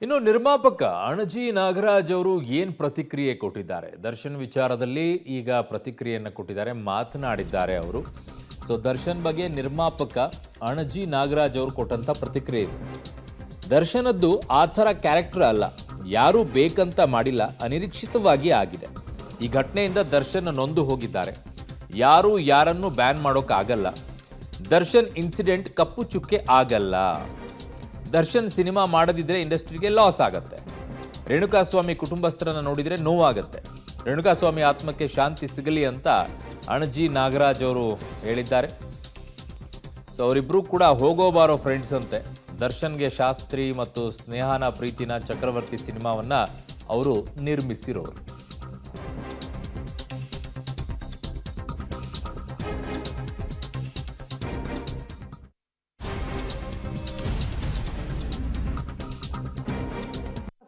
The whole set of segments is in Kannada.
ಇನ್ನು ನಿರ್ಮಾಪಕ ಅಣಜಿ ನಾಗರಾಜ್ ಅವರು ಏನ್ ಪ್ರತಿಕ್ರಿಯೆ ಕೊಟ್ಟಿದ್ದಾರೆ ದರ್ಶನ್ ವಿಚಾರದಲ್ಲಿ ಈಗ ಪ್ರತಿಕ್ರಿಯೆಯನ್ನು ಕೊಟ್ಟಿದ್ದಾರೆ ಮಾತನಾಡಿದ್ದಾರೆ ಅವರು. ಸೊ ದರ್ಶನ್ ಬಗ್ಗೆ ನಿರ್ಮಾಪಕ ಅಣಜಿ ನಾಗರಾಜ್ ಅವರು ಕೊಟ್ಟಂತ ಪ್ರತಿಕ್ರಿಯೆ ಇದು. ದರ್ಶನದ್ದು ಆ ಥರ ಕ್ಯಾರೆಕ್ಟರ್ ಅಲ್ಲ, ಯಾರೂ ಬೇಕಂತ ಮಾಡಿಲ್ಲ, ಅನಿರೀಕ್ಷಿತವಾಗಿ ಆಗಿದೆ. ಈ ಘಟನೆಯಿಂದ ದರ್ಶನ್ ನೊಂದು ಹೋಗಿದ್ದಾರೆ. ಯಾರೂ ಯಾರನ್ನು ಬ್ಯಾನ್ ಮಾಡೋಕ್ಕಾಗಲ್ಲ. ದರ್ಶನ್ ಇನ್ಸಿಡೆಂಟ್ ಕಪ್ಪು ಚುಕ್ಕೆ ಆಗಲ್ಲ. ದರ್ಶನ್ ಸಿನಿಮಾ ಮಾಡದಿದ್ರೆ ಇಂಡಸ್ಟ್ರಿಗೆ ಲಾಸ್ ಆಗತ್ತೆ. ರೇಣುಕಾಸ್ವಾಮಿ ಕುಟುಂಬಸ್ಥರನ್ನ ನೋಡಿದ್ರೆ ನೋವಾಗತ್ತೆ. ರೇಣುಕಾಸ್ವಾಮಿ ಆತ್ಮಕ್ಕೆ ಶಾಂತಿ ಸಿಗಲಿ ಅಂತ ಅಣಜಿ ನಾಗರಾಜ್ ಅವರು ಹೇಳಿದ್ದಾರೆ. ಸೊ ಅವರಿಬ್ರು ಕೂಡ ಹೋಗೋ ಬಾರೋ ಫ್ರೆಂಡ್ಸ್ ಅಂತೆ. ದರ್ಶನ್ಗೆ ಶಾಸ್ತ್ರಿ ಮತ್ತು ಸ್ನೇಹನ ಪ್ರೀತಿನ ಚಕ್ರವರ್ತಿ ಸಿನಿಮಾವನ್ನ ಅವರು ನಿರ್ಮಿಸಿರೋರು.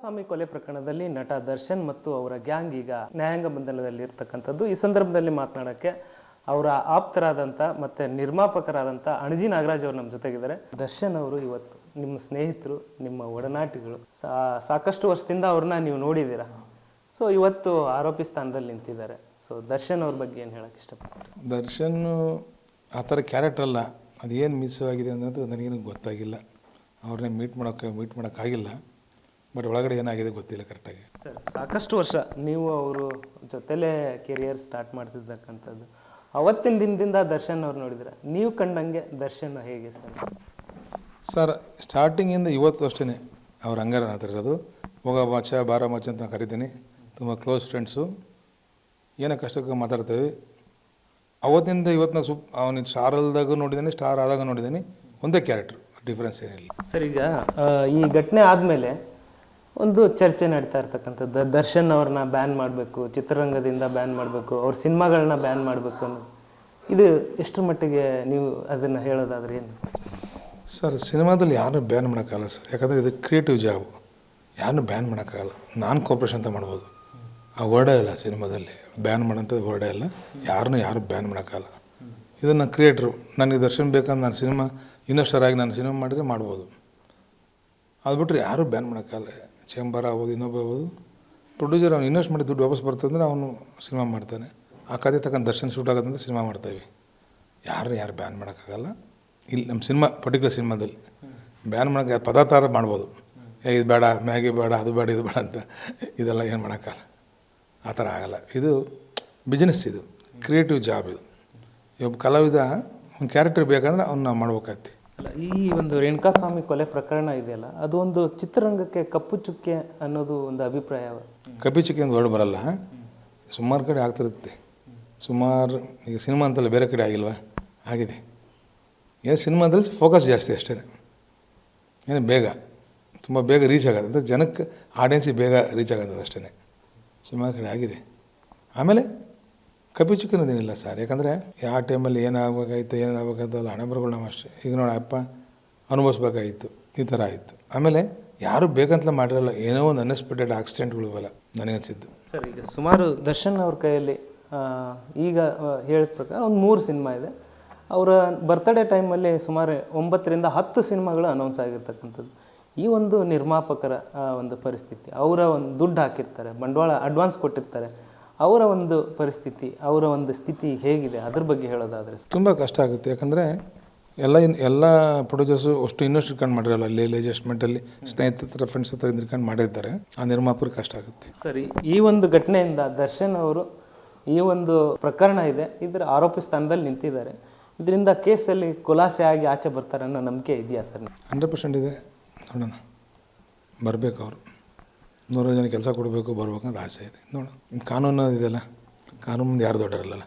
ಸ್ವಾಮಿ ಕೊಲೆ ಪ್ರಕರಣದಲ್ಲಿ ನಟ ದರ್ಶನ್ ಮತ್ತು ಅವರ ಗ್ಯಾಂಗ್ ಈಗ ನ್ಯಾಯಾಂಗ ಬಂಧನದಲ್ಲಿ ಇರ್ತಕ್ಕಂಥದ್ದು. ಈ ಸಂದರ್ಭದಲ್ಲಿ ಮಾತನಾಡೋಕ್ಕೆ ಅವರ ಆಪ್ತರಾದಂಥ ಮತ್ತು ನಿರ್ಮಾಪಕರಾದಂಥ ಅಣಜಿ ನಾಗರಾಜ್ ಅವರು ನಮ್ಮ ಜೊತೆಗಿದ್ದಾರೆ. ದರ್ಶನ್ ಅವರು ಇವತ್ತು ನಿಮ್ಮ ಸ್ನೇಹಿತರು, ನಿಮ್ಮ ಒಡನಾಟಿಗಳು, ಸಾಕಷ್ಟು ವರ್ಷದಿಂದ ಅವ್ರನ್ನ ನೀವು ನೋಡಿದ್ದೀರಾ. ಸೊ ಇವತ್ತು ಆರೋಪಿ ಸ್ಥಾನದಲ್ಲಿ ನಿಂತಿದ್ದಾರೆ. ಸೊ ದರ್ಶನ್ ಅವ್ರ ಬಗ್ಗೆ ಏನು ಹೇಳೋಕ್ಕೆ ಇಷ್ಟಪಡ್ತಾರೆ? ದರ್ಶನ್ ಆ ಥರ ಕ್ಯಾರೆಕ್ಟರ್ ಅಲ್ಲ. ಅದೇನು ಮಿಸ್ ಆಗಿದೆ ಅನ್ನೋದು ನನಗೇನು ಗೊತ್ತಾಗಿಲ್ಲ. ಅವ್ರನ್ನೇ ಮೀಟ್ ಮಾಡೋಕ್ಕಾಗಿಲ್ಲ. ಬಟ್ ಒಳಗಡೆ ಏನಾಗಿದೆ ಗೊತ್ತಿಲ್ಲ ಕರೆಕ್ಟಾಗಿ. ಸರ್, ಸಾಕಷ್ಟು ವರ್ಷ ನೀವು ಅವರು ಜೊತೆಲೇ ಕೆರಿಯರ್ ಸ್ಟಾರ್ಟ್ ಮಾಡಿಸಿರ್ತಕ್ಕಂಥದ್ದು. ಅವತ್ತಿನ ದಿನದಿಂದ ದರ್ಶನ್ ಅವ್ರು ನೋಡಿದ್ರೆ ನೀವು ಕಂಡಂಗೆ ದರ್ಶನ್ ಹೇಗೆ ಸರ್? ಸ್ಟಾರ್ಟಿಂಗಿಂದ ಇವತ್ತು ಅಷ್ಟೇ ಅವ್ರ ಹಂಗಾರ ಇರೋದು. ಹೋಗ ಮಚ್ಚ ಬಾರ ಮಚ್ಚ ಅಂತ ಕರಿತೀನಿ. ತುಂಬ ಕ್ಲೋಸ್ ಫ್ರೆಂಡ್ಸು. ಏನೋ ಕಷ್ಟಕ್ಕೆ ಮಾತಾಡ್ತೇವೆ. ಅವತ್ತಿಂದ ಇವತ್ತಿನ ಅವನಿಗೆ ಸ್ಟಾರ್ ಅಲ್ದಾಗೂ ನೋಡಿದ್ದೀನಿ, ಸ್ಟಾರ್ ಆದಾಗ ನೋಡಿದ್ದೀನಿ. ಒಂದೇ ಕ್ಯಾರೆಕ್ಟ್ರು, ಡಿಫ್ರೆನ್ಸ್ ಏನಿಲ್ಲ. ಸರ್, ಈಗ ಈ ಘಟನೆ ಆದಮೇಲೆ ಒಂದು ಚರ್ಚೆ ನಡೀತಾ ಇರ್ತಕ್ಕಂಥದ್ದು, ದರ್ಶನ್ ಅವ್ರನ್ನ ಬ್ಯಾನ್ ಮಾಡಬೇಕು, ಚಿತ್ರರಂಗದಿಂದ ಬ್ಯಾನ್ ಮಾಡಬೇಕು, ಅವ್ರ ಸಿನಿಮಾಗಳನ್ನ ಬ್ಯಾನ್ ಮಾಡಬೇಕು ಅನ್ನೋದು. ಇದು ಎಷ್ಟರ ಮಟ್ಟಿಗೆ ನೀವು ಅದನ್ನು ಹೇಳೋದಾದ್ರೆ ಏನು? ಸರ್, ಸಿನಿಮಾದಲ್ಲಿ ಯಾರನ್ನೂ ಬ್ಯಾನ್ ಮಾಡೋಕ್ಕಾಗಲ್ಲ ಸರ್. ಯಾಕಂದರೆ ಇದು ಕ್ರಿಯೇಟಿವ್ ಜಾಬ್. ಯಾರನ್ನೂ ಬ್ಯಾನ್ ಮಾಡೋಕ್ಕಾಗಲ್ಲ. ನಾನ್ ಕೋಪ್ರೇಷನ್ ಅಂತ ಮಾಡ್ಬೋದು. ಆ ವರ್ಡೇ ಇಲ್ಲ ಸಿನಿಮಾದಲ್ಲಿ. ಬ್ಯಾನ್ ಮಾಡೋಂಥದ್ದು ವರ್ಡೇ ಇಲ್ಲ. ಯಾರು ಬ್ಯಾನ್ ಮಾಡೋಕ್ಕಾಗಲ್ಲ. ಇದನ್ನು ಕ್ರಿಯೇಟ್ರು ನನಗೆ ದರ್ಶನ್ ಬೇಕಂತ ನಾನು ಸಿನಿಮಾ ಇನ್ವೆಸ್ಟರ್ ಆಗಿ ನಾನು ಸಿನಿಮಾ ಮಾಡಿದರೆ ಮಾಡ್ಬೋದು. ಅದು ಬಿಟ್ಟರೆ ಯಾರೂ ಬ್ಯಾನ್ ಮಾಡೋಕ್ಕಾಗಲ್ಲ. ಚೇಂಬರ್ ಆಗ್ಬೋದು, ಇನ್ನೊಬ್ಬ ಆಗ್ಬೋದು. ಪ್ರೊಡ್ಯೂಸರ್ ಅವ್ನು ಇನ್ವೆಸ್ಟ್ ಮಾಡಿ ದುಡ್ಡು ವಾಪಸ್ ಬರ್ತಂದ್ರೆ ಅವನು ಸಿನಿಮಾ ಮಾಡ್ತಾನೆ. ಆ ಕತೆ ತಗೊಂಡು ದರ್ಶನ್ ಶೂಟ್ ಆಗೋದಂತ ಸಿನಿಮಾ ಮಾಡ್ತೇವೆ. ಯಾರು ಬ್ಯಾನ್ ಮಾಡೋಕ್ಕಾಗಲ್ಲ. ಇಲ್ಲಿ ನಮ್ಮ ಸಿನಿಮಾ ಪರ್ಟಿಕ್ಯುಲರ್ ಸಿನಿಮಾದಲ್ಲಿ ಬ್ಯಾನ್ ಮಾಡೋಕ್ಕೆ ಪದಾರ್ಥ ಮಾಡ್ಬೋದು. ಇದು ಬೇಡ, ಮ್ಯಾಗಿ ಬೇಡ, ಅದು ಬೇಡ, ಇದು ಬೇಡ ಅಂತ. ಇದೆಲ್ಲ ಏನು ಮಾಡೋಕ್ಕಾಗಲ್ಲ. ಆ ಥರ ಆಗಲ್ಲ. ಇದು ಬಿಸ್ನೆಸ್, ಇದು ಕ್ರಿಯೇಟಿವ್ ಜಾಬ್. ಇದು ಒಬ್ಬ ಕಲಾವಿದ ಒಂದು ಕ್ಯಾರೆಕ್ಟರ್ ಬೇಕಂದ್ರೆ ಅವ್ನು ನಾವು ಮಾಡ್ಬೇಕಾಗ್ತಿ. ಅಲ್ಲ, ಈ ಒಂದು ರೇಣುಕಾಸ್ವಾಮಿ ಕೊಲೆ ಪ್ರಕರಣ ಇದೆಯಲ್ಲ, ಅದು ಒಂದು ಚಿತ್ರರಂಗಕ್ಕೆ ಕಪ್ಪು ಚುಕ್ಕೆ ಅನ್ನೋದು ಒಂದು ಅಭಿಪ್ರಾಯ. ಕಪ್ಪು ಚುಕ್ಕೆ ಅಂತ ಹೊರಡು ಬರಲ್ಲ. ಸುಮಾರು ಕಡೆ ಆಗ್ತಿರುತ್ತೆ. ಸುಮಾರು ಈಗ ಸಿನಿಮಾ ಅಂತಲ್ಲ, ಬೇರೆ ಕಡೆ ಆಗಿಲ್ವಾ? ಆಗಿದೆ. ಏನು ಸಿನಿಮಾದಲ್ಲಿ ಫೋಕಸ್ ಜಾಸ್ತಿ ಅಷ್ಟೇ. ಏನು ತುಂಬ ಬೇಗ ರೀಚ್ ಆಗೋದು ಅಂತ ಜನಕ್ಕೆ, ಆಡಿಯನ್ಸಿಗೆ ಬೇಗ ರೀಚ್ ಆಗೋದು ಅಷ್ಟೇ. ಸುಮಾರು ಕಡೆ ಆಗಿದೆ. ಆಮೇಲೆ ಕಪ್ಪು ಚುಕ್ಕೆ ಅನ್ನೋದೇನಿಲ್ಲ ಸರ್. ಯಾಕಂದರೆ ಯಾವ ಟೈಮಲ್ಲಿ ಏನಾಗಬೇಕಾಯ್ತು ಅದು ಹಣೆ ಬರಗಳು ನಾವು ಅಷ್ಟೇ. ಈಗ ನೋಡಿ, ಅಪ್ಪ ಅನುಭವಿಸ್ಬೇಕಾಗಿತ್ತು, ಈ ಥರ ಆಯಿತು. ಆಮೇಲೆ ಯಾರು ಬೇಕಂತಲೇ ಮಾಡಿರಲ್ಲ. ಏನೋ ಒಂದು ಅನ್ಎಕ್ಸ್ಪೆಕ್ಟೆಡ್ ಆಕ್ಸಿಡೆಂಟ್ಗಳು ಇವೆಲ್ಲ ನನಗನ್ಸಿದ್ದು. ಸರ್, ಈಗ ಸುಮಾರು ದರ್ಶನ್ ಅವ್ರ ಕೈಯಲ್ಲಿ ಈಗ ಹೇಳಿದ ಪ್ರಕಾರ ಒಂದು 3 ಸಿನಿಮಾ ಇದೆ. ಅವರ ಬರ್ತ್ಡೇ ಟೈಮಲ್ಲಿ ಸುಮಾರು 9ರಿಂದ 10 ಸಿನಿಮಾಗಳು ಅನೌನ್ಸ್ ಆಗಿರ್ತಕ್ಕಂಥದ್ದು. ಈ ಒಂದು ನಿರ್ಮಾಪಕರ ಒಂದು ಪರಿಸ್ಥಿತಿ, ಅವರ ಒಂದು ದುಡ್ಡು ಹಾಕಿರ್ತಾರೆ, ಬಂಡವಾಳ ಅಡ್ವಾನ್ಸ್ ಕೊಟ್ಟಿರ್ತಾರೆ, ಅವರ ಒಂದು ಪರಿಸ್ಥಿತಿ, ಅವರ ಒಂದು ಸ್ಥಿತಿ ಹೇಗಿದೆ, ಅದ್ರ ಬಗ್ಗೆ ಹೇಳೋದಾದರೆ ತುಂಬ ಕಷ್ಟ ಆಗುತ್ತೆ. ಯಾಕಂದರೆ ಎಲ್ಲ ಪ್ರೊಡ್ಯೂಸರ್ಸು ಅಷ್ಟು ಇನ್ವೆಸ್ಟ್ ಇಟ್ಕೊಂಡು ಮಾಡಿರಲ್ಲ. ಅಲ್ಲಿ ಅಡ್ಜಸ್ಟ್ಮೆಂಟಲ್ಲಿ ಸ್ನೇಹಿತರ ಫ್ರೆಂಡ್ಸ್ ಹತ್ರ ಇದ್ಕೊಂಡು ಮಾಡಿರ್ತಾರೆ. ಆ ನಿರ್ಮಾಪಕರಿಗೆ ಕಷ್ಟ ಆಗುತ್ತೆ. ಸರಿ, ಈ ಒಂದು ಘಟನೆಯಿಂದ ದರ್ಶನ್ ಅವರು ಈ ಒಂದು ಪ್ರಕರಣ ಇದೆ, ಇದರ ಆರೋಪಿ ಸ್ಥಾನದಲ್ಲಿ ನಿಂತಿದ್ದಾರೆ. ಇದರಿಂದ ಕೇಸಲ್ಲಿ ಖುಲಾಸೆ ಆಗಿ ಆಚೆ ಬರ್ತಾರೆ ಅನ್ನೋ ನಂಬಿಕೆ ಇದೆಯಾ ಸರ್? 100% ಇದೆ. ನೋಡೋಣ, ಬರಬೇಕು ಅವರು. 100 ಜನ ಕೆಲಸ ಕೊಡಬೇಕು, ಬರ್ಬೇಕಂತ ಆಸೆ ಇದೆ. ನೋಡೋಣ. ಕಾನೂನು ಇದೆಯಲ್ಲ, ಕಾನೂನು ಮುಂದೆ ಯಾರು ದೊಡ್ಡರಲ್ಲ.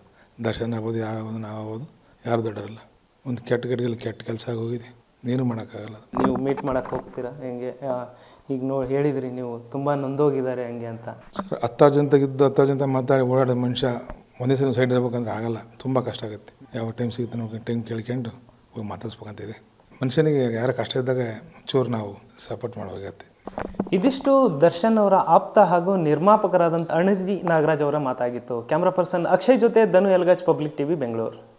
ದರ್ಶನ ಆಗ್ಬೋದು, ಯಾವುದು ನಾವಾಗ್ಬೋದು, ಯಾರು ದೊಡ್ಡರಲ್ಲ. ಒಂದು ಕೆಟ್ಟ ಕೆಲಸ ಆಗೋಗಿದೆ, ಏನೂ ಮಾಡೋಕ್ಕಾಗಲ್ಲ. ನೀವು ಮೀಟ್ ಮಾಡೋಕ್ಕೆ ಹೋಗ್ತೀರಾ ಹೆಂಗೆ? ಈಗ ಹೇಳಿದ್ರಿ ನೀವು ತುಂಬ ನೊಂದೋಗಿದ್ದಾರೆ ಹೆಂಗೆ ಅಂತ. ಸರ್, 10 ಜನತೆ ಮಾತಾಡಿ ಓಡಾಡೋ ಮನುಷ್ಯ ಒಂದೇ ಸಲ ಸೈಡ್ ಇರ್ಬೇಕಂದ್ರೆ ಆಗಲ್ಲ. ತುಂಬ ಕಷ್ಟ ಆಗುತ್ತೆ. ಯಾವ ಟೈಮ್ ಸಿಗುತ್ತೆ ನೋಡಿ ಟೈಮ್ ಕೇಳ್ಕೊಂಡು ಹೋಗಿ ಮಾತಾಡ್ಸ್ಬೇಕಂತ ಇದೆ. ಮನುಷ್ಯನಿಗೆ ಯಾರ ಕಷ್ಟ ಇದ್ದಾಗ ಚೂರು ನಾವು ಸಪೋರ್ಟ್ ಮಾಡಬೇಕಾಗತ್ತೆ. ಇದಿಷ್ಟು ದರ್ಶನ್ ಅವರ ಆಪ್ತ ಹಾಗೂ ನಿರ್ಮಾಪಕರಾದಂಥ ಅಣಜಿ ನಾಗರಾಜ್ ಅವರ ಮಾತಾಗಿತ್ತು. ಕ್ಯಾಮ್ರಾ ಪರ್ಸನ್ ಅಕ್ಷಯ್ ಜೊತೆ ಧನು ಎಲ್ಗಾಜ್, ಪಬ್ಲಿಕ್ ಟಿವಿ, ಬೆಂಗಳೂರು.